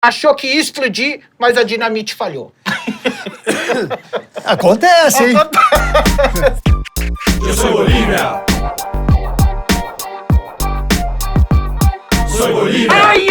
Achou que ia explodir, mas a dinamite falhou. Acontece, hein? Eu sou Bolívia. Sou Bolívia. Ai,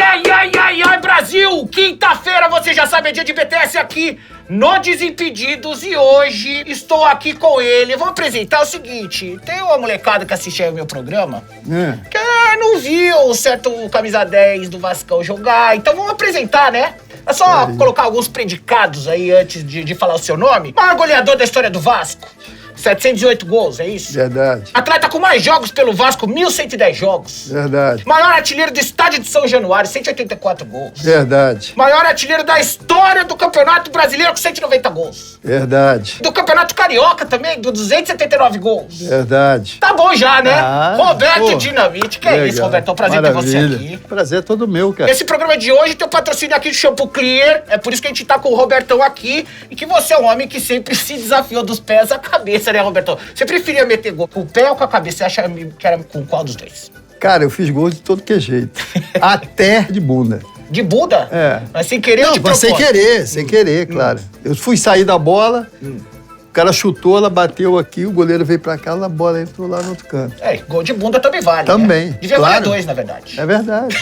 Brasil! Quinta-feira, você já sabe, é dia de BTS aqui no Desimpedidos. E hoje estou aqui com ele. Vou apresentar o seguinte. Tem uma molecada que assiste aí o meu programa que não viu o certo camisa 10 do Vascão jogar. Então vamos apresentar, né? É só colocar alguns predicados aí antes de falar o seu nome. Maior goleador da história do Vasco. 708 gols, é isso? Verdade. Atleta com mais jogos pelo Vasco, 1.110 jogos. Verdade. Maior artilheiro do estádio de São Januário, 184 gols. Verdade. Maior artilheiro da história do Campeonato Brasileiro, com 190 gols. Verdade. Do Campeonato Carioca também, com 279 gols. Verdade. Tá bom já, né? Roberto pô, Dinamite. Que legal. é isso, Roberto? É um prazer ter você Maravilha. aqui. Prazer é todo meu, cara. Esse programa de hoje tem o patrocínio aqui do Shampoo Clear. É por isso que a gente tá com o Robertão aqui. E que você é um homem que sempre se desafiou dos pés à cabeça, né, Robertão? Você preferia meter gol com o pé ou com a cabeça? Você acha que era com qual dos dois? Cara, eu fiz gols de todo que é jeito. Até de bunda. De Buda? É. Mas sem querer ou Não, de mas propósito? sem querer, claro. Eu fui sair da bola, o cara chutou, ela bateu aqui, o goleiro veio pra cá, a bola entrou lá no outro canto. É, gol de bunda também vale, Também, né? Devia claro. valer 2, na verdade. É verdade.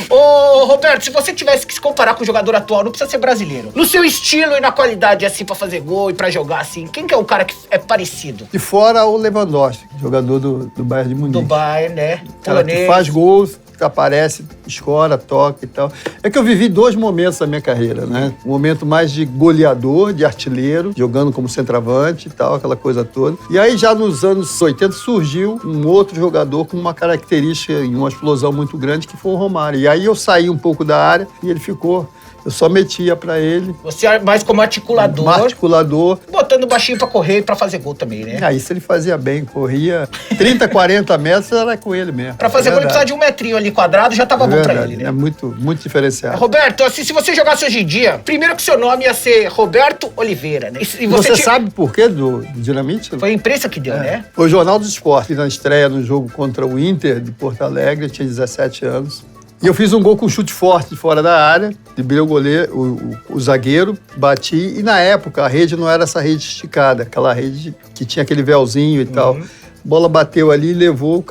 Ô, Roberto, se você tivesse que se comparar com o jogador atual, não precisa ser brasileiro. No seu estilo e na qualidade, assim, pra fazer gol e pra jogar, assim, quem que é o cara que é parecido? De fora, o Lewandowski, jogador do Bayern de Munique. Do Bayern, né? Cara que faz gols, que aparece, escora, toca e tal. É que eu vivi 2 momentos da minha carreira, né? Um momento mais de goleador, de artilheiro, jogando como centroavante e tal, aquela coisa toda. E aí, já nos anos 80, surgiu um outro jogador com uma característica e uma explosão muito grande, que foi o Romário. E aí eu saí um pouco da área e ele ficou... Eu só metia pra ele. Você é mais como articulador. Articulador. Botando baixinho pra correr e pra fazer gol também, né? Aí, se ele fazia bem, corria 30, 40 metros, era com ele mesmo. Pra fazer gol, ele precisava de 1 metrinho ali quadrado, já tava bom pra ele, né? É muito, muito diferenciado. Roberto, assim, se você jogasse hoje em dia, primeiro que seu nome ia ser Roberto Oliveira, né? E Você sabe por quê do Dinamite? Foi a imprensa que deu, né? Foi o Jornal dos Esportes, na estreia no jogo contra o Inter de Porto Alegre, eu tinha 17 anos. E eu fiz um gol com chute forte de fora da área, driblei o goleiro, o zagueiro, bati. E na época a rede não era essa rede esticada, aquela rede que tinha aquele véuzinho e tal. A bola bateu ali, levou, o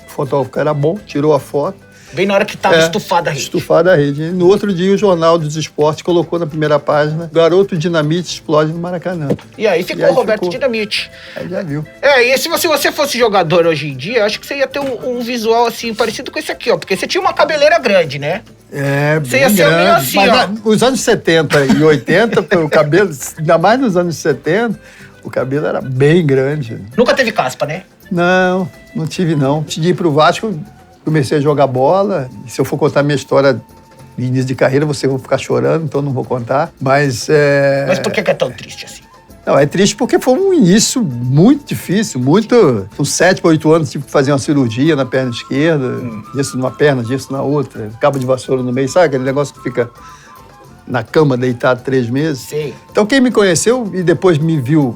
fotógrafo era bom, tirou a foto. Bem na hora que tava estufada a rede. Estufada a rede. E no outro dia o Jornal dos Esportes colocou na primeira página: Garoto Dinamite explode no Maracanã. E aí ficou Roberto Dinamite. Aí já viu. E se você fosse jogador hoje em dia, eu acho que você ia ter um visual assim, parecido com esse aqui, ó. Porque você tinha uma cabeleira grande, né? Bem você ia ser meio assim, mas os anos 70 e 80, o cabelo, ainda mais nos anos 70, o cabelo era bem grande. Nunca teve caspa, né? Não tive não. Antes de ir pro Vasco, comecei a jogar bola. E se eu for contar minha história de início de carreira, você vai ficar chorando, então não vou contar. Mas por que é tão triste assim? Não, é triste porque foi um início muito difícil, com 7 para 8 anos tive que fazer uma cirurgia na perna esquerda, gesso numa perna, gesso na outra, cabo de vassoura no meio, sabe aquele negócio que fica na cama deitado 3 meses? Sei. Então quem me conheceu e depois me viu,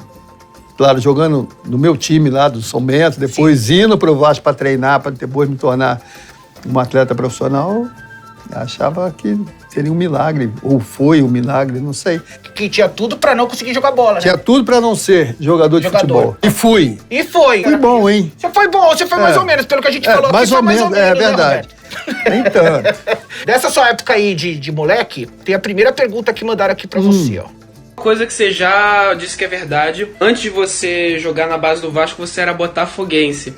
claro, jogando no meu time lá do São Bento, depois indo pro Vasco para treinar, para depois me tornar um atleta profissional, achava que seria um milagre, ou foi um milagre, não sei. Que tinha tudo pra não conseguir jogar bola, né? Tinha tudo pra não ser jogador de futebol. E fui. Foi bom, hein? Você foi bom, você foi mais ou menos, pelo que a gente falou mais aqui. ou menos, né, verdade. Nem tanto. Dessa sua época aí de moleque, tem a primeira pergunta que mandaram aqui pra você, ó. Coisa que você já disse que é verdade. Antes de você jogar na base do Vasco, você era botafoguense.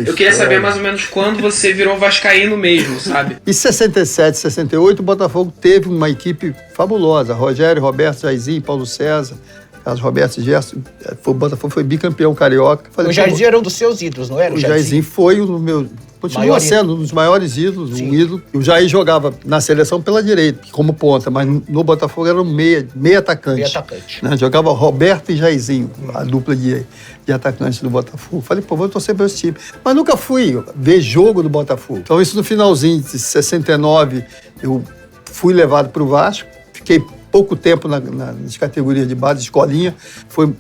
Eu queria saber mais ou menos quando você virou vascaíno mesmo, sabe? Em 67, 68, o Botafogo teve uma equipe fabulosa. Rogério, Roberto, Jairzinho, Paulo César, Carlos Roberto e Gerson. O Botafogo foi bicampeão carioca. O Jairzinho era um dos seus ídolos, não era? O Jairzinho foi o meu... Continua sendo um dos maiores ídolos, um ídolo. O Jair jogava na seleção pela direita, como ponta, mas no Botafogo era um meia atacante. Meia atacante. Né? Jogava Roberto e Jairzinho, a dupla de atacantes do Botafogo. Falei, vou torcer para esse time. Mas nunca fui ver jogo do Botafogo. Então, isso no finalzinho de 69, eu fui levado para o Vasco, fiquei pouco tempo nas categorias de base, escolinha,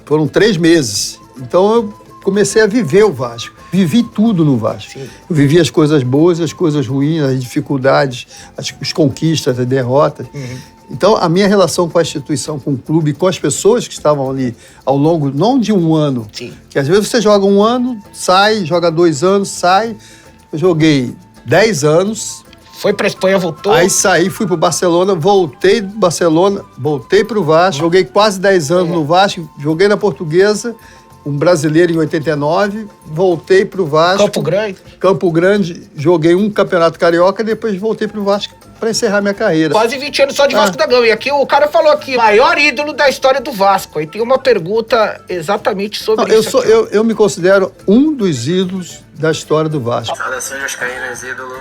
foram 3 meses. Então, eu comecei a viver o Vasco. Vivi tudo no Vasco. Sim. Eu vivi as coisas boas, as coisas ruins, as dificuldades, as conquistas, as derrotas. Então, a minha relação com a instituição, com o clube, com as pessoas que estavam ali ao longo, não de um ano, Sim. que às vezes você joga um ano, sai, joga 2 anos, sai. Eu joguei 10 anos. Foi pra Espanha, voltou. Aí saí, fui pro Barcelona, voltei do Barcelona, voltei pro Vasco, joguei quase 10 anos no Vasco, joguei na Portuguesa, um brasileiro em 89, voltei pro Vasco. Campo Grande, joguei um campeonato carioca e depois voltei pro Vasco para encerrar minha carreira. Quase 20 anos só de Vasco da Gama. E aqui o cara falou aqui, maior ídolo da história do Vasco. Aí tem uma pergunta exatamente sobre isso. Eu me considero um dos ídolos da história do Vasco. Saudações vascaínas, ídolo.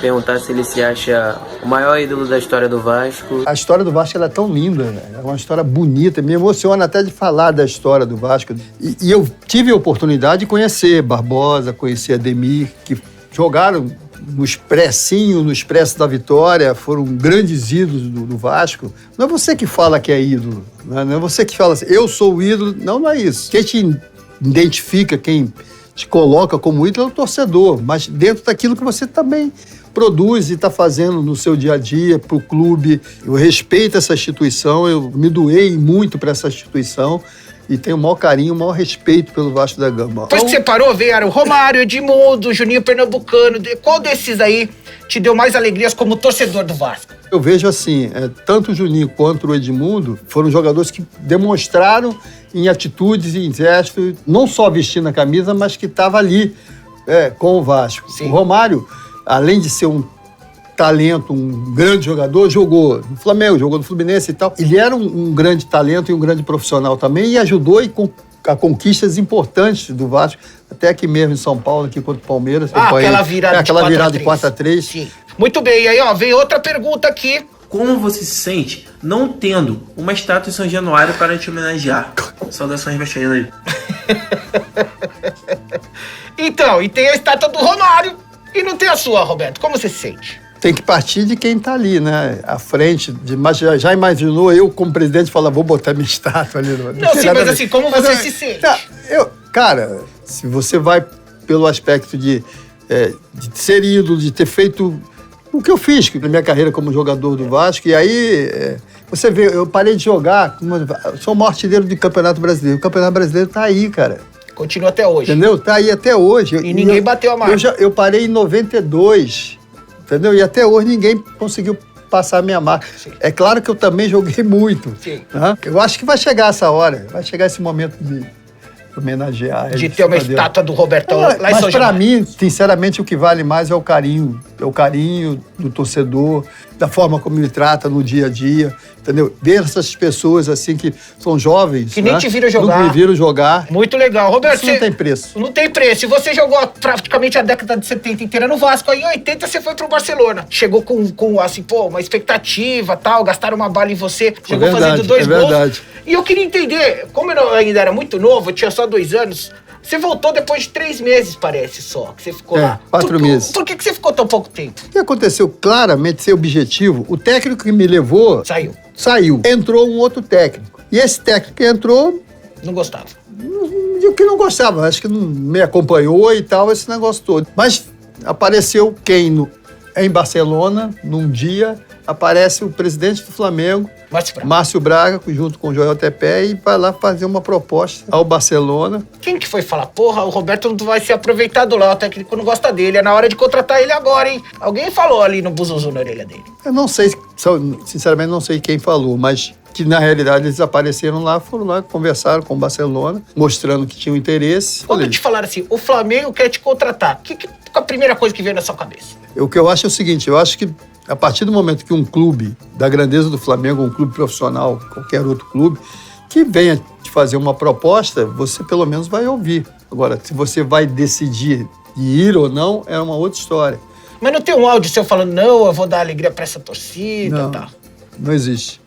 Perguntar se ele se acha o maior ídolo da história do Vasco. A história do Vasco ela é tão linda, é uma história bonita, me emociona até de falar da história do Vasco. E eu tive a oportunidade de conhecer Barbosa, conhecer Ademir, que jogaram no Expressinho, no Expresso da Vitória, foram grandes ídolos do Vasco. Não é você que fala que é ídolo, não é você que fala assim, eu sou o ídolo. Não é isso. Quem te identifica, quem te coloca como ídolo é o torcedor, mas dentro daquilo que você também produz e está fazendo no seu dia a dia, para o clube. Eu respeito essa instituição, eu me doei muito para essa instituição e tenho o maior carinho, o maior respeito pelo Vasco da Gama. Depois que você parou, vieram Romário, Edmundo, Juninho Pernambucano. Qual desses aí te deu mais alegrias como torcedor do Vasco? Eu vejo assim, tanto o Juninho quanto o Edmundo foram jogadores que demonstraram em atitudes e em gestos, não só vestindo a camisa, mas que estava ali com o Vasco. Sim. O Romário, além de ser um talento, um grande jogador, jogou no Flamengo, jogou no Fluminense e tal. Ele era um grande talento e um grande profissional também e ajudou a conquistas importantes do Vasco, até aqui mesmo em São Paulo, aqui contra o Palmeiras. Aquela virada de 4-3. Sim. Muito bem, e aí vem outra pergunta aqui. Como você se sente não tendo uma estátua em São Januário para te homenagear? Saudações vascaínas. Então, e tem a estátua do Romário e não tem a sua, Roberto. Como você se sente? Tem que partir de quem está ali, né? À frente. Mas já imaginou eu, como presidente, falar, vou botar minha estátua ali? Não, sim, mas assim, como você se sente? Cara, se você vai pelo aspecto de ser ídolo, de ter feito o que eu fiz na minha carreira como jogador do Vasco, e aí você vê, eu parei de jogar, sou o maior artilheiro do Campeonato Brasileiro. O Campeonato Brasileiro tá aí, cara. Continua até hoje. Entendeu? Tá aí até hoje. E ninguém bateu a marca. Eu parei em 92, entendeu? E até hoje ninguém conseguiu passar a minha marca. Sim. É claro que eu também joguei muito. Sim. Né? Eu acho que vai chegar essa hora, vai chegar esse momento de homenagear. De ter uma estátua do Robertão lá em São Mas pra Januário. mim, sinceramente, o que vale mais é o carinho. É o carinho do torcedor, da forma como ele trata no dia a dia, entendeu? Ver essas pessoas assim que são jovens. Que nem te viram jogar. Não me viram jogar. Muito legal. Roberto, Isso não tem preço. Não tem preço. E você jogou praticamente a década de 70 inteira no Vasco. Aí em 80 você foi pro Barcelona. Chegou com assim, uma expectativa, tal, gastaram uma bala em você. Chegou fazendo 2 gols. Verdade. E eu queria entender, como eu ainda era muito novo, eu tinha só 2 anos, você voltou depois de 3 meses, parece, só, que você ficou lá. 4 meses. Por que você ficou tão pouco tempo? O que aconteceu claramente, ser objetivo, o técnico que me levou... Saiu. Entrou um outro técnico. E esse técnico que entrou... Não gostava. Eu que não gostava, acho que não me acompanhou e tal, esse negócio todo. Mas apareceu quem em Barcelona, num dia, aparece o presidente do Flamengo, Márcio Braga, junto com o Joel Tepé, e vai lá fazer uma proposta ao Barcelona. Quem que foi falar? Porra, o Roberto não vai ser aproveitado lá, o técnico não gosta dele, é na hora de contratar ele agora, hein? Alguém falou ali no buzuzu na orelha dele. Eu não sei, sinceramente não sei quem falou, mas que na realidade eles apareceram lá, foram lá, conversaram com o Barcelona, mostrando que tinham interesse. Quando te falaram assim, o Flamengo quer te contratar, que a primeira coisa que veio na sua cabeça? O que eu acho é o seguinte, eu acho que a partir do momento que um clube da grandeza do Flamengo, um clube profissional, qualquer outro clube, que venha te fazer uma proposta, você pelo menos vai ouvir. Agora, se você vai decidir ir ou não, é uma outra história. Mas não tem um áudio seu falando, não, eu vou dar alegria pra essa torcida e tal? Não existe.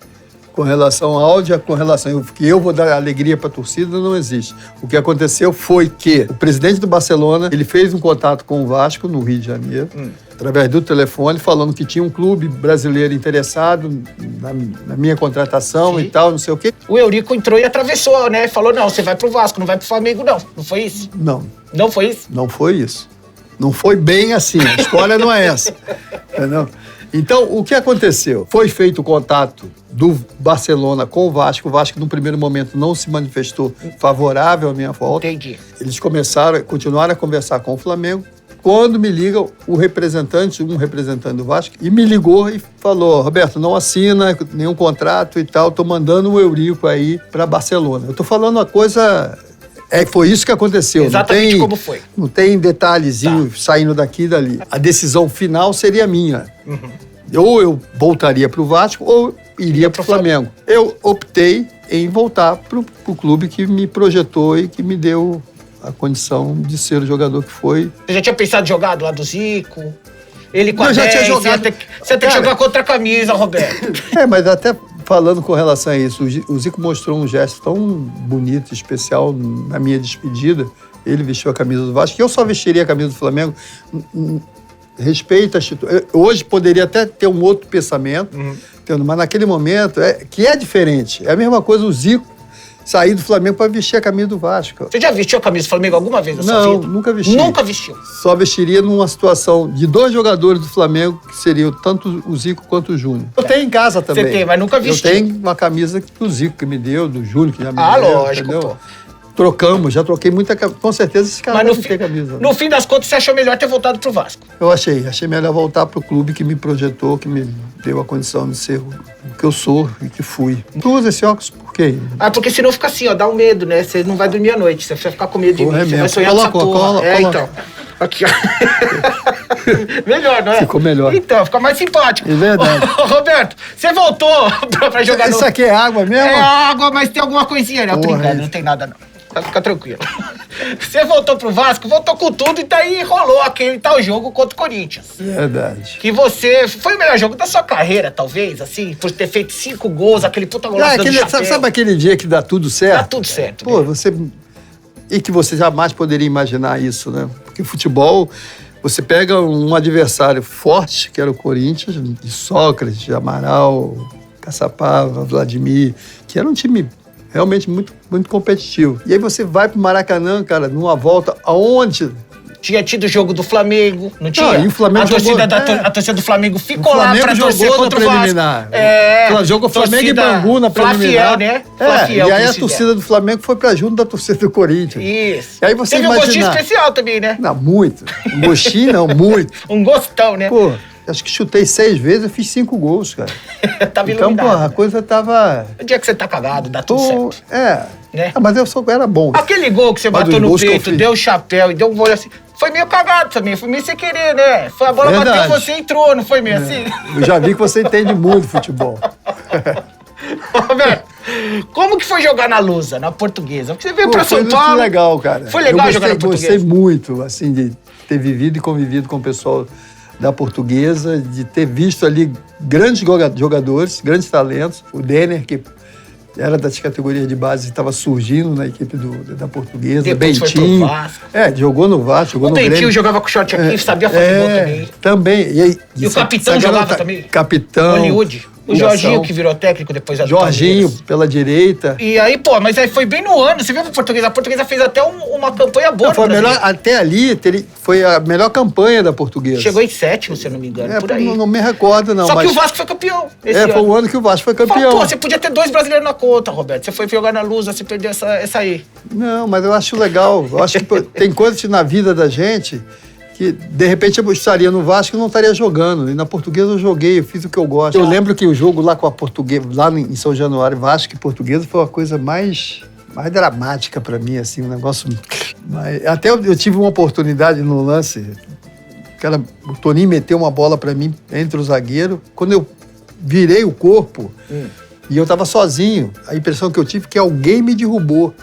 Com relação ao áudio, com relação que eu vou dar alegria para a torcida, não existe. O que aconteceu foi que o presidente do Barcelona, ele fez um contato com o Vasco no Rio de Janeiro, através do telefone, falando que tinha um clube brasileiro interessado na minha contratação e tal, não sei o quê. O Eurico entrou e atravessou, né? Falou, não, você vai pro Vasco, não vai pro Flamengo, não. Não foi isso? Não. Não foi isso? Não foi isso. Não foi bem assim, a história não é essa. Entendeu? Então, o que aconteceu? Foi feito o contato do Barcelona com o Vasco no primeiro momento não se manifestou favorável à minha volta. Entendi. Eles continuaram a conversar com o Flamengo. Quando me liga um representante do Vasco, e me ligou e falou, Roberto, não assina nenhum contrato e tal, tô mandando o Eurico aí para Barcelona. Eu tô falando uma coisa... foi isso que aconteceu. Exatamente como foi. Não tem detalhezinho saindo daqui e dali. A decisão final seria minha. Ou eu voltaria para o Vasco ou iria para o Flamengo. Eu optei em voltar para o clube que me projetou e que me deu a condição de ser o jogador que foi. Você já tinha pensado em jogar do lado do Zico? Ele com Eu a já 10, tinha jogado. Você ia ter que jogar contra a camisa, Roberto. Mas até falando com relação a isso, o Zico mostrou um gesto tão bonito, especial na minha despedida. Ele vestiu a camisa do Vasco, que eu só vestiria a camisa do Flamengo. Respeito a instituição. Hoje poderia até ter um outro pensamento, mas naquele momento, que é diferente. É a mesma coisa o Zico sair do Flamengo para vestir a camisa do Vasco. Você já vestiu a camisa do Flamengo alguma vez na sua vida? Não, nunca vesti. Nunca vestiu? Só vestiria numa situação de 2 jogadores do Flamengo, que seriam tanto o Zico quanto o Júnior. Eu tenho em casa também. Você tem, mas nunca vestiu. Eu tenho uma camisa do Zico que me deu, do Júnior que já me deu. Lógico, entendeu? pô. Trocamos, já troquei muita camisa. Com certeza esse cara Mas não tem camisa. No fim das contas, você achou melhor ter voltado pro Vasco? Eu achei melhor voltar pro clube que me projetou, que me deu a condição de ser o que eu sou e que fui. Tu usa esse óculos por quê? Porque senão fica assim, ó, dá um medo, né? Você não vai dormir à noite, você vai ficar com medo de mim, você vai sonhar essa porra. Coloca. Então. Aqui, ó. Melhor, não é? Ficou melhor. Então, fica mais simpático. É verdade. Roberto, você voltou pra jogar Isso aqui é água mesmo? É água, mas tem alguma coisinha, né? Tô brincando, isso. não tem nada, não. Fica tranquilo. Você voltou pro Vasco, voltou com tudo e daí rolou aquele tal jogo contra o Corinthians. Verdade. Que você... Foi o melhor jogo da sua carreira, talvez, assim, por ter feito 5 gols, aquele puta golaço do chapéu. Sabe aquele dia que dá tudo certo? Dá tudo certo. Pô, né? E que você jamais poderia imaginar isso, né? Porque futebol, você pega um adversário forte, que era o Corinthians, de Sócrates, de Amaral, Caçapava, Vladimir, que era um time realmente muito, muito competitivo. E aí você vai pro Maracanã, cara, numa volta aonde... Tinha tido o jogo do Flamengo, não tinha? E o Flamengo a torcida do Flamengo ficou lá pra torcer contra o Vasco. Jogou Flamengo e Bangu na preliminar. Fla-Fiel, né? Fla-Fiel, e aí a torcida do Flamengo foi pra junto da torcida do Corinthians. Isso. E aí você teve um gostinho especial também, né? Não, muito. Um gostinho não, muito. Um gostão, né? Pô, acho que chutei 6 vezes, eu fiz 5 gols, cara. Tava então, iluminado. Pô, a coisa tava... O dia que você tá cagado, dá tudo certo. Né? Mas era bom. Aquele gol que você bateu no peito, deu o chapéu e deu um gol assim, foi meio cagado também, foi meio sem querer, né? Foi a bola bateu, você entrou, não foi meio assim? Eu já vi que você entende muito futebol. Roberto, como que foi jogar na Lusa, na Portuguesa? Porque você veio pra São Paulo. Foi legal, cara. Foi legal jogar na Portuguesa? Gostei muito, assim, de ter vivido e convivido com o pessoal da Portuguesa, de ter visto ali grandes jogadores, grandes talentos. O Denner, que era das categorias de base e estava surgindo na equipe da Portuguesa. Depois Bentinho. Foi pro Vasco. Jogou no Vasco, jogou no Grêmio. O Bentinho jogava com short aqui, sabia fazer gol também. Também. E o capitão jogava também. Capitão. Hollywood. O Jorginho, que virou técnico depois da Jorginho, pela direita. E aí, mas aí foi bem no ano. Você viu a Portuguesa fez até uma campanha boa. Foi até ali, foi a melhor campanha da Portuguesa. Chegou em 7º, se eu não me engano, por aí. Não me recordo, não. Só que o Vasco foi campeão esse ano. Foi o ano que o Vasco foi campeão. Você podia ter 2 brasileiros na conta, Roberto. Você foi jogar na Lusa, você perdeu essa aí. Não, mas eu acho legal. Eu acho que tem coisas na vida da gente que, de repente, eu estaria no Vasco e não estaria jogando. E na Portuguesa eu joguei, eu fiz o que eu gosto. Eu lembro que o jogo lá com a Portuguesa, lá em São Januário, Vasco e Portuguesa, foi uma coisa mais dramática pra mim, assim, um negócio... Até eu tive uma oportunidade no lance, o Toninho meteu uma bola pra mim entre o zagueiro. Quando eu virei o corpo e eu tava sozinho, a impressão que eu tive é que alguém me derrubou.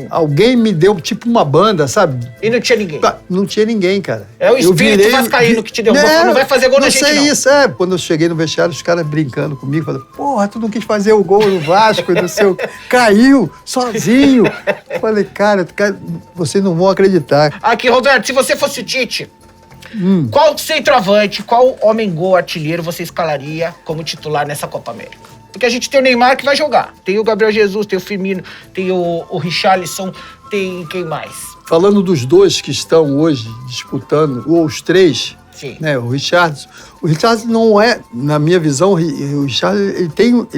Alguém me deu tipo uma banda, sabe? E não tinha ninguém? Não tinha ninguém, cara. É o espírito vascaíno que te deu. Não vai fazer gol na gente, não. Isso, Quando eu cheguei no vestiário, os caras brincando comigo, falando, porra, tu não quis fazer o gol no Vasco, e não sei o... Caiu, sozinho. Eu falei, cara, vocês não vão acreditar. Aqui, Roberto, se você fosse o Tite, Qual centroavante, qual homem-gol artilheiro você escalaria como titular nessa Copa América? Porque a gente tem o Neymar que vai jogar. Tem o Gabriel Jesus, tem o Firmino, tem o Richarlison, tem quem mais? Falando dos dois que estão hoje disputando, ou os três, Sim. né? O Richarlison não é, na minha visão, o Richarlison,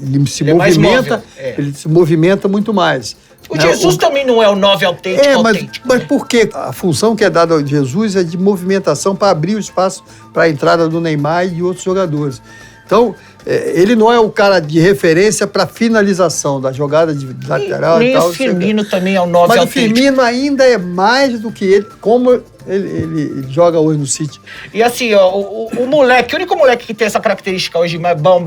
ele se Ele é mais movimenta, móvel, é. ele se movimenta muito mais. O Jesus também não é o 9 autêntico. Mas por quê? A função que é dada ao Jesus é de movimentação para abrir o espaço para a entrada do Neymar e de outros jogadores. Então, ele não é o cara de referência para finalização da jogada de lateral nem e tal. O Firmino também é o 9 mas autêntico. o Firmino ainda é mais do que ele, como ele joga hoje no City. E assim, ó, o moleque, o único moleque que tem essa característica hoje mais bom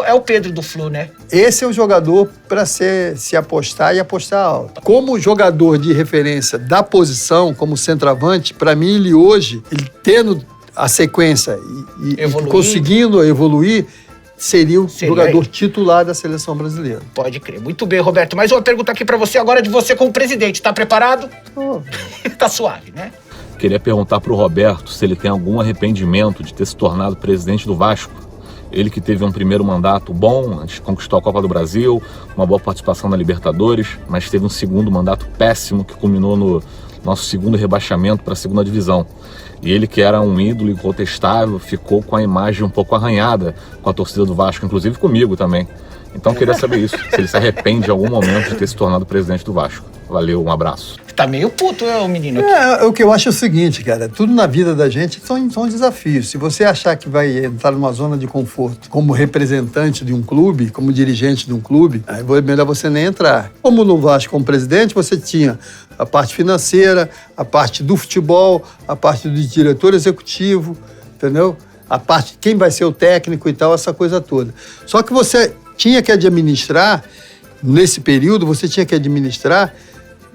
é o Pedro do Flu, né? Esse é o jogador para se apostar e apostar alto. Como jogador de referência da posição, como centroavante, para mim ele hoje, ele tendo a sequência e conseguindo evoluir, seria o jogador titular da seleção brasileira. Pode crer. Muito bem, Roberto. Mais uma pergunta aqui pra você agora de você como presidente. Tá preparado? Tá suave, né? Queria perguntar pro Roberto se ele tem algum arrependimento de ter se tornado presidente do Vasco. Ele que teve um primeiro mandato bom, antes conquistou a Copa do Brasil, uma boa participação na Libertadores, mas teve um segundo mandato péssimo que culminou no nosso segundo rebaixamento para a segunda divisão. E ele, que era um ídolo incontestável, ficou com a imagem um pouco arranhada com a torcida do Vasco, inclusive comigo também. Então eu queria saber isso, se ele se arrepende em algum momento de ter se tornado presidente do Vasco. Valeu, um abraço. Tá meio puto, o menino aqui. O que eu acho é o seguinte, cara, tudo na vida da gente são desafios. Se você achar que vai entrar numa zona de conforto como representante de um clube, como dirigente de um clube, aí é melhor você nem entrar. Como no Vasco, como presidente, você tinha a parte financeira, a parte do futebol, a parte do diretor executivo, entendeu? A parte de quem vai ser o técnico e tal, essa coisa toda. Só que você tinha que administrar, nesse período, você tinha que administrar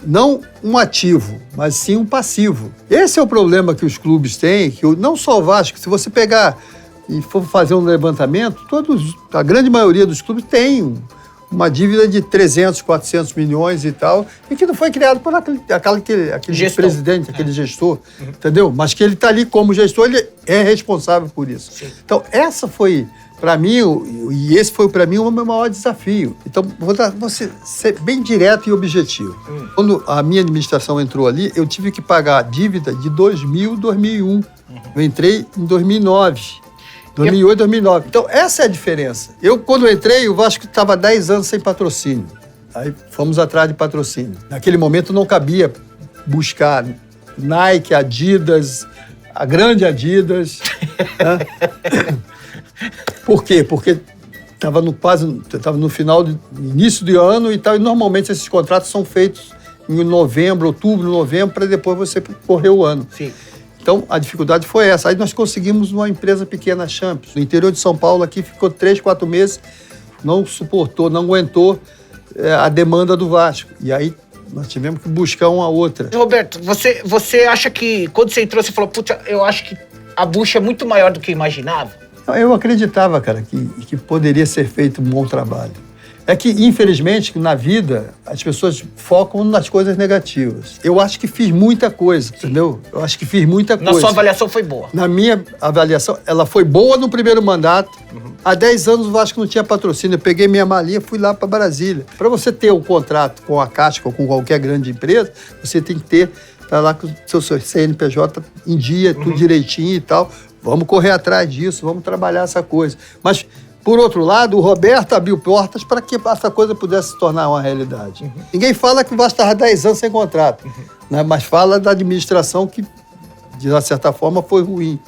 não um ativo, mas sim um passivo. Esse é o problema que os clubes têm, que não só o Vasco, se você pegar e for fazer um levantamento, a grande maioria dos clubes tem uma dívida de 300, 400 milhões e tal, e que não foi criado por aquele presidente, aquele gestor, entendeu? Mas que ele está ali como gestor, ele é responsável por isso. Sim. Então, essa foi, para mim, e esse foi para mim o meu maior desafio. Então, vou ser bem direto e objetivo. Quando a minha administração entrou ali, eu tive que pagar a dívida de 2000, 2001. Eu entrei em 2009. 2008, 2009. Então, essa é a diferença. Quando eu entrei, o Vasco estava 10 anos sem patrocínio. Aí fomos atrás de patrocínio. Naquele momento não cabia buscar Nike, Adidas, a grande Adidas. Né? Por quê? Porque estava no final, início do ano e tal, e normalmente esses contratos são feitos em outubro, novembro, para depois você correr o ano. Sim. Então, a dificuldade foi essa. Aí nós conseguimos uma empresa pequena, Champions. No interior de São Paulo, aqui, ficou 3, 4 meses, não suportou, não aguentou a demanda do Vasco. E aí nós tivemos que buscar uma outra. Roberto, você acha que, quando você entrou, você falou, puta, eu acho que a bucha é muito maior do que eu imaginava? Eu acreditava, cara, que poderia ser feito um bom trabalho. É que, infelizmente, na vida, as pessoas focam nas coisas negativas. Eu acho que fiz muita coisa, entendeu? Eu acho que fiz muita coisa. Na sua avaliação foi boa? Na minha avaliação, ela foi boa no primeiro mandato. Há 10 anos o Vasco não tinha patrocínio. Eu peguei minha malinha e fui lá para Brasília. Para você ter um contrato com a Caixa ou com qualquer grande empresa, você tem que ter, tá lá com o seu CNPJ em dia, tudo direitinho e tal. Vamos correr atrás disso, vamos trabalhar essa coisa. Mas, por outro lado, o Roberto abriu portas para que essa coisa pudesse se tornar uma realidade. Ninguém fala que o Vasco estava 10 anos sem contrato, né? Mas fala da administração que, de uma certa forma, foi ruim.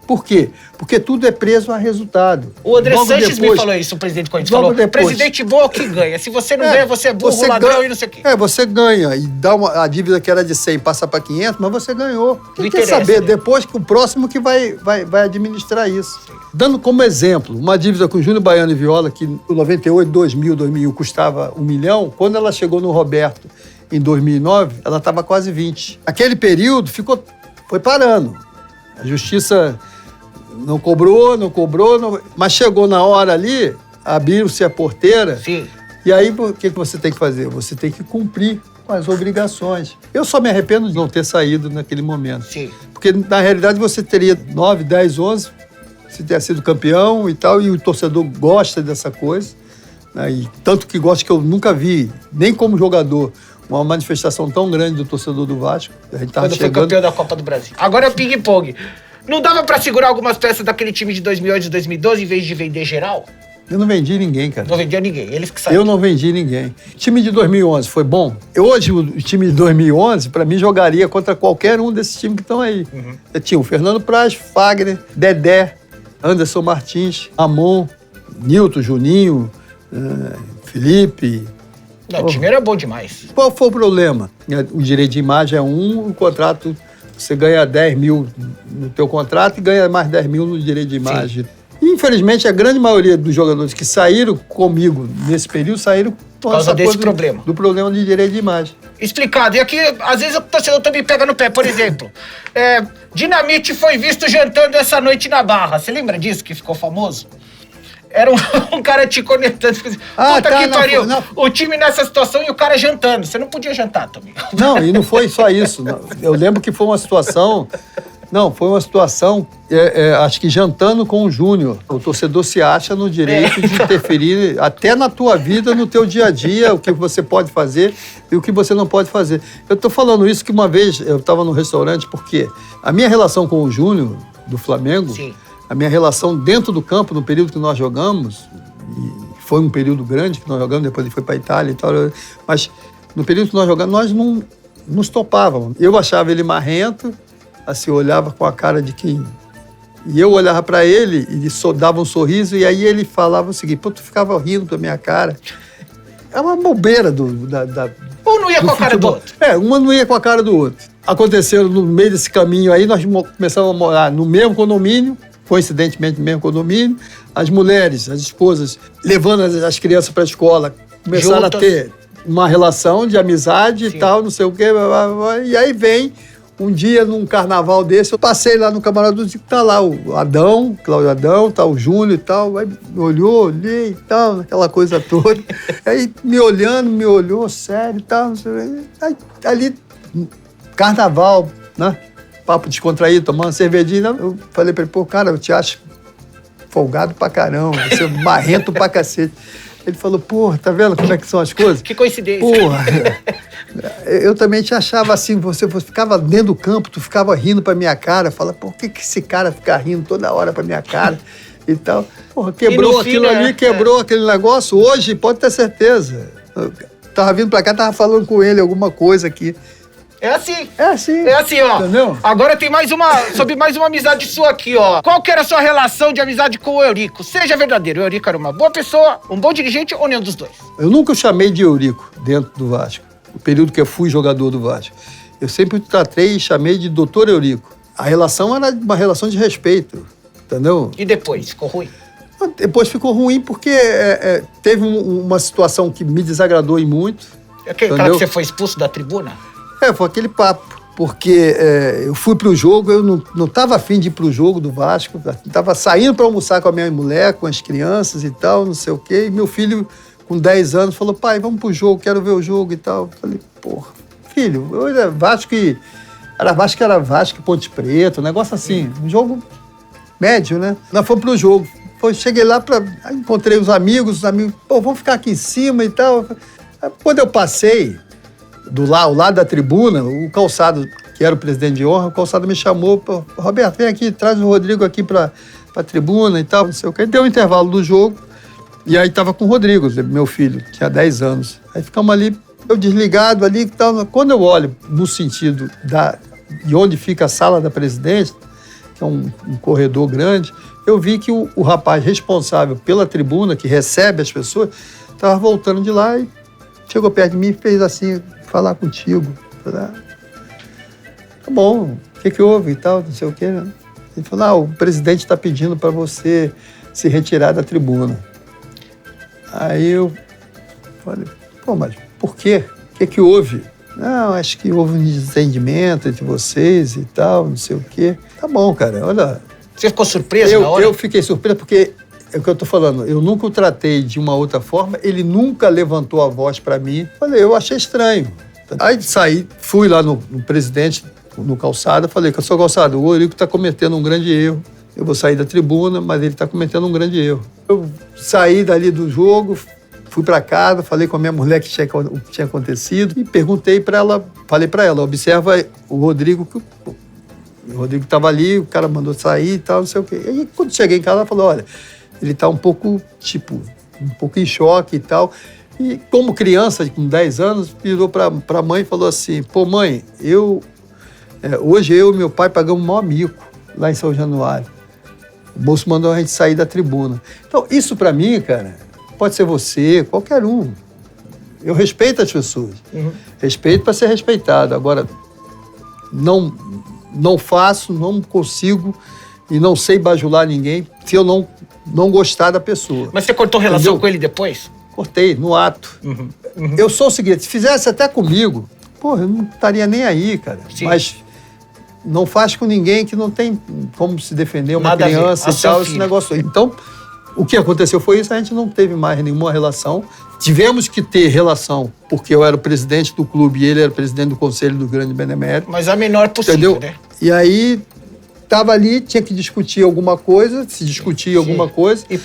Por quê? Porque tudo é preso a resultado. O André Sanches me falou isso, o presidente Corinthians. Falou, presidente bom é o que ganha. Se você não ganha, você é burro, ladrão e não sei o quê. Você ganha e dá a dívida que era de 100 passa para 500, mas você ganhou. Quem quer saber? Né? Depois que o próximo que vai administrar isso. Sim. Dando como exemplo, uma dívida com Júnior Baiano e Viola, que em 98, 2001 custava 1 milhão, quando ela chegou no Roberto em 2009, ela estava quase 20. Aquele período foi parando. A justiça não cobrou, mas chegou na hora ali, abriu-se a porteira. Sim. E aí, o que você tem que fazer? Você tem que cumprir com as obrigações. Eu só me arrependo de não ter saído naquele momento. Sim. Porque, na realidade, você teria 9, 10, 11, se ter sido campeão e tal, e o torcedor gosta dessa coisa, né? E tanto que gosta que eu nunca vi, nem como jogador, uma manifestação tão grande do torcedor do Vasco. A gente tava Quando chegando... foi campeão da Copa do Brasil. Agora é o ping-pong. Não dava pra segurar algumas peças daquele time de 2011 e 2012 em vez de vender geral? Eu não vendi ninguém, cara. Não vendia ninguém, eles que saíram. Eu não vendi ninguém. O time de 2011 foi bom? Hoje, o time de 2011, para mim, jogaria contra qualquer um desses times que estão aí. Eu tinha o Fernando Praz, Fagner, Dedé, Anderson Martins, Ramon, Nilton, Juninho, Felipe. Não, o time era bom demais. Qual foi o problema? O direito de imagem é o contrato, você ganha 10 mil no teu contrato e ganha mais 10 mil no direito de imagem. Sim. Infelizmente, a grande maioria dos jogadores que saíram comigo nesse período saíram por causa desse problema. Do problema de direito de imagem. Explicado. E aqui, às vezes, o torcedor também pega no pé. Por exemplo, Dinamite foi visto jantando essa noite na Barra. Você lembra disso, que ficou famoso? Era um cara te conectando. Puta que pariu. O time nessa situação e o cara jantando. Você não podia jantar também. Não, e não foi só isso. Não. Eu lembro que foi uma situação... Não, foi uma situação, acho que jantando com o Júnior. O torcedor se acha no direito de interferir até na tua vida, no teu dia a dia, o que você pode fazer e o que você não pode fazer. Eu estou falando isso que uma vez eu estava no restaurante, porque a minha relação com o Júnior, do Flamengo, sim, a minha relação dentro do campo, no período que nós jogamos, e foi um período grande que nós jogamos, depois ele foi para a Itália e tal, mas no período que nós jogamos, nós não nos topávamos. Eu achava ele marrento, assim, olhava com a cara de quem... E eu olhava para ele, e ele dava um sorriso, e aí ele falava o seguinte, pô, tu ficava rindo da minha cara. É uma bobeira Um não ia com a cara do outro. Uma não ia com a cara do outro. Aconteceu no meio desse caminho aí, nós começamos a morar no mesmo condomínio, coincidentemente no mesmo condomínio, as mulheres, as esposas, levando as crianças para a escola, começaram a ter uma relação de amizade, sim, e tal, não sei o quê, e aí vem... Um dia, num carnaval desse, eu passei lá no Camarote do Zico, tá lá o Adão, Cláudio Adão, tá o Júnior e tal, aí me olhou, olhei e tal, aquela coisa toda. Aí me olhou, sério e tal, não sei, aí, ali, carnaval, né? Papo descontraído, tomando cervejinha, eu falei pra ele, pô, cara, eu te acho folgado pra caramba, você é marrento pra cacete. Ele falou, porra, tá vendo como é que são as coisas? Que coincidência. Porra, eu também te achava assim, você ficava dentro do campo, tu ficava rindo pra minha cara, fala, por que esse cara fica rindo toda hora pra minha cara e tal? Porra, quebrou aquilo ali, quebrou aquele negócio. Hoje, pode ter certeza. Eu tava vindo pra cá, tava falando com ele alguma coisa aqui. É assim. É assim. É assim, ó. Entendeu? Agora tem sobre mais uma amizade sua aqui, ó. Qual que era a sua relação de amizade com o Eurico? Seja verdadeiro, o Eurico era uma boa pessoa, um bom dirigente ou nenhum dos dois? Eu nunca o chamei de Eurico dentro do Vasco, no período que eu fui jogador do Vasco. Eu sempre o tratei e chamei de Doutor Eurico. A relação era uma relação de respeito, entendeu? E depois, ficou ruim? Depois ficou ruim porque teve uma situação que me desagradou e muito. Aquele cara que você foi expulso da tribuna? Foi aquele papo, porque eu fui pro jogo, eu não estava afim de ir pro jogo do Vasco, estava saindo para almoçar com a minha mulher, com as crianças e tal, não sei o quê, e meu filho, com 10 anos, falou, pai, vamos pro jogo, quero ver o jogo e tal. Eu falei, porra, filho, eu era Vasco e Ponte Preta, um negócio assim, um jogo médio, né? Nós fomos pro jogo, cheguei lá, encontrei os amigos, pô, vamos ficar aqui em cima e tal. Quando eu passei... ao lado da tribuna, o Calçado, que era o presidente de honra, o Calçado me chamou, Roberto, vem aqui, traz o Rodrigo aqui pra tribuna e tal, não sei o quê. Deu um intervalo do jogo, e aí tava com o Rodrigo, meu filho, tinha 10 anos. Aí ficamos ali, eu desligado ali e tal. Quando eu olho no sentido de onde fica a sala da presidência, que é um corredor grande, eu vi que o rapaz responsável pela tribuna, que recebe as pessoas, estava voltando de lá e chegou perto de mim e fez assim, falar contigo. Falei, tá bom, o que houve e tal, não sei o quê, né? Ele falou, o presidente está pedindo para você se retirar da tribuna. Aí eu falei, pô, mas por quê? O que houve? Não, acho que houve um desentendimento entre vocês e tal, não sei o quê. Tá bom, cara, olha... Você ficou surpreso na hora? Eu fiquei surpreso porque... É o que eu tô falando, eu nunca o tratei de uma outra forma, ele nunca levantou a voz para mim. Falei, eu achei estranho. Aí saí, fui lá no presidente, no Calçada, falei, seu Calçada, o Rodrigo está cometendo um grande erro. Eu vou sair da tribuna, mas ele está cometendo um grande erro. Eu saí dali do jogo, fui para casa, falei com a minha mulher o que tinha acontecido e perguntei para ela, falei para ela, observa o Rodrigo, o Rodrigo estava ali, o cara mandou sair e tal, não sei o quê. E aí, quando cheguei em casa, ela falou, olha, ele está um pouco em choque e tal. E como criança, com 10 anos, virou para a mãe e falou assim, pô, mãe, hoje eu e meu pai pagamos o maior mico lá em São Januário. O Bolso mandou a gente sair da tribuna. Então, isso para mim, cara, pode ser você, qualquer um. Eu respeito as pessoas. Respeito para ser respeitado. Agora, não faço, não consigo e não sei bajular ninguém se eu não gostar da pessoa. Mas você cortou relação com ele depois? Cortei, no ato. Eu sou o seguinte, se fizesse até comigo, porra, eu não estaria nem aí, cara. Sim. Mas não faz com ninguém que não tem como se defender, uma nada criança e tal, esse negócio aí. Então, o que aconteceu foi isso, a gente não teve mais nenhuma relação. Tivemos que ter relação, porque eu era o presidente do clube e ele era o presidente do conselho do Grande Benemérito. Mas a menor possível, entendeu? Né? E aí, estava ali, tinha que discutir alguma coisa, se discutir alguma coisa. E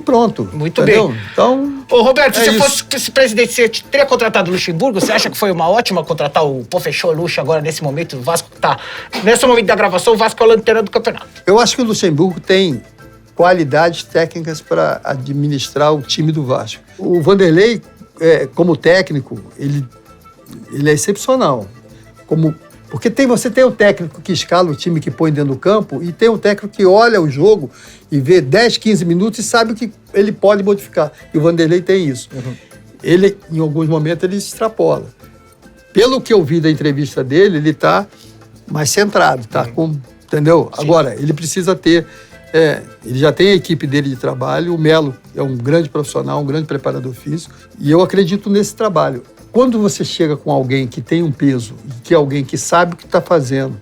pronto. Muito entendeu? Bem. Então, ô, Roberto, se você fosse presidente, você teria contratado o Luxemburgo? Você acha que foi uma ótima contratar o fechou o Luxo agora, nesse momento? O Vasco tá... Nesse momento da gravação, o Vasco é a lanterna do campeonato. Eu acho que o Luxemburgo tem qualidades técnicas para administrar o time do Vasco. O Vanderlei, como técnico, ele é excepcional. Porque você tem o técnico que escala o time que põe dentro do campo e tem o técnico que olha o jogo e vê 10, 15 minutos e sabe o que ele pode modificar. E o Vanderlei tem isso. Ele, em alguns momentos, ele se extrapola. Pelo que eu vi da entrevista dele, ele está mais centrado, entendeu? Sim. Agora, ele precisa ter... ele já tem a equipe dele de trabalho, o Melo é um grande profissional, um grande preparador físico, e eu acredito nesse trabalho. Quando você chega com alguém que tem um peso, que é alguém que sabe o que está fazendo,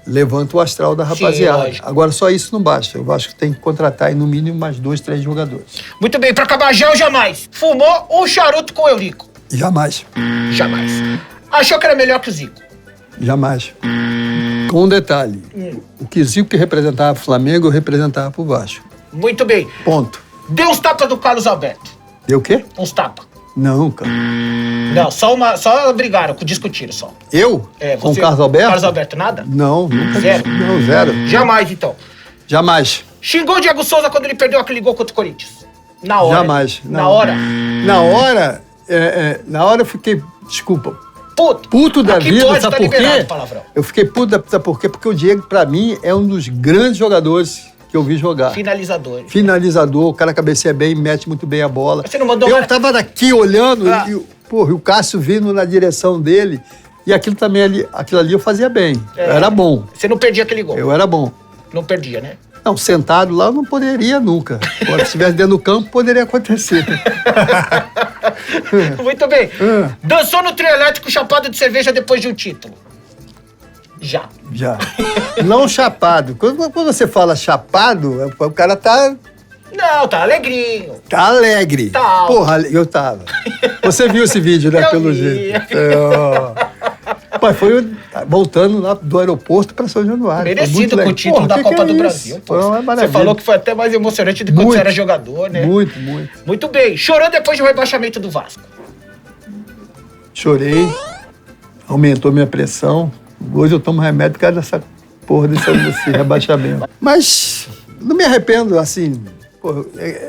levanta o astral da rapaziada. Sim, agora, só isso não basta. Eu acho que tem que contratar, no mínimo, mais 2, 3 jogadores. Muito bem, para acabar, já ou jamais? Fumou um charuto com o Eurico? Jamais. Jamais. Achou que era melhor que o Zico? Jamais. Com um detalhe. O que Zico que representava o Flamengo, eu representava pro Vasco. Muito bem. Ponto. Deu uns tapas do Carlos Alberto. Deu o quê? Uns tapas. Não, cara. Não, só brigaram, discutiram só. Eu? Com o Carlos Alberto? Carlos Alberto, nada? Não, nunca. Zero? Não, zero. Jamais, então? Jamais. Xingou o Diego Souza quando ele perdeu aquele gol contra o Corinthians? Na hora. Jamais. Na hora? Na hora eu fiquei, desculpa, puto da vida, pode, sabe tá por quê? Palavrão. Eu fiquei puto, sabe por quê? Porque o Diego, pra mim, é um dos grandes jogadores que eu vi jogar. Finalizador, o cara cabeceia bem, mete muito bem a bola. Você não mandou eu tava daqui olhando e o Cássio vindo na direção dele e aquilo ali eu fazia bem. Eu era bom. Você não perdia aquele gol? Eu era bom. Não perdia, né? Não, sentado lá eu não poderia nunca. Agora, se estivesse dentro do campo, poderia acontecer. Muito bem. Dançou no trio elétrico chapado de cerveja depois de um título? Já. Não chapado. Quando você fala chapado, o cara tá... Não, tá alegrinho. Tá alegre. Tá. Porra, eu tava. Você viu esse vídeo, né? Pelo jeito. Pai, foi voltando lá do aeroporto para São Januário. Merecido com o título da Copa do Brasil. Você falou que foi até mais emocionante do que quando você era jogador, né? Muito. Muito bem. Chorou depois do rebaixamento do Vasco? Chorei. Aumentou minha pressão. Hoje eu tomo remédio por causa dessa porra desse rebaixamento. Mas não me arrependo, assim... Pô,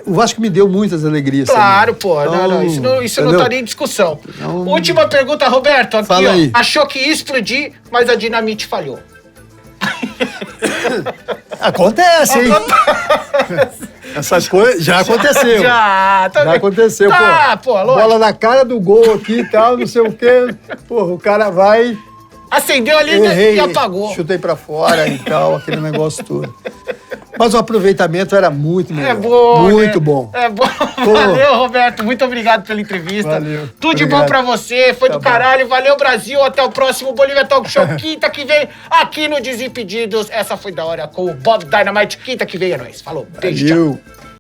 o Vasco me deu muitas alegrias. Claro, pô. Então, isso não estaria em discussão. Então, última pergunta, Roberto. Aqui, fala aí. Achou que ia explodir, mas a dinamite falhou. Acontece, hein? Essas coisas já aconteceu. Já aconteceu, pô. Bola na cara do gol aqui e tal, não sei o quê. Pô, o cara vai... Acendeu ali e apagou. Chutei pra fora e tal, aquele negócio todo. Mas o aproveitamento era muito melhor. É bom, muito bom. É bom. Valeu, Roberto. Muito obrigado pela entrevista. Valeu. Tudo de bom pra você. Foi do caralho. Valeu, Brasil. Até o próximo Bolívia Talk Show. Quinta que vem, aqui no Desimpedidos. Essa foi da hora com o Bob Dynamite. Quinta que vem é nóis. Falou. Beijo. Valeu. Tchau.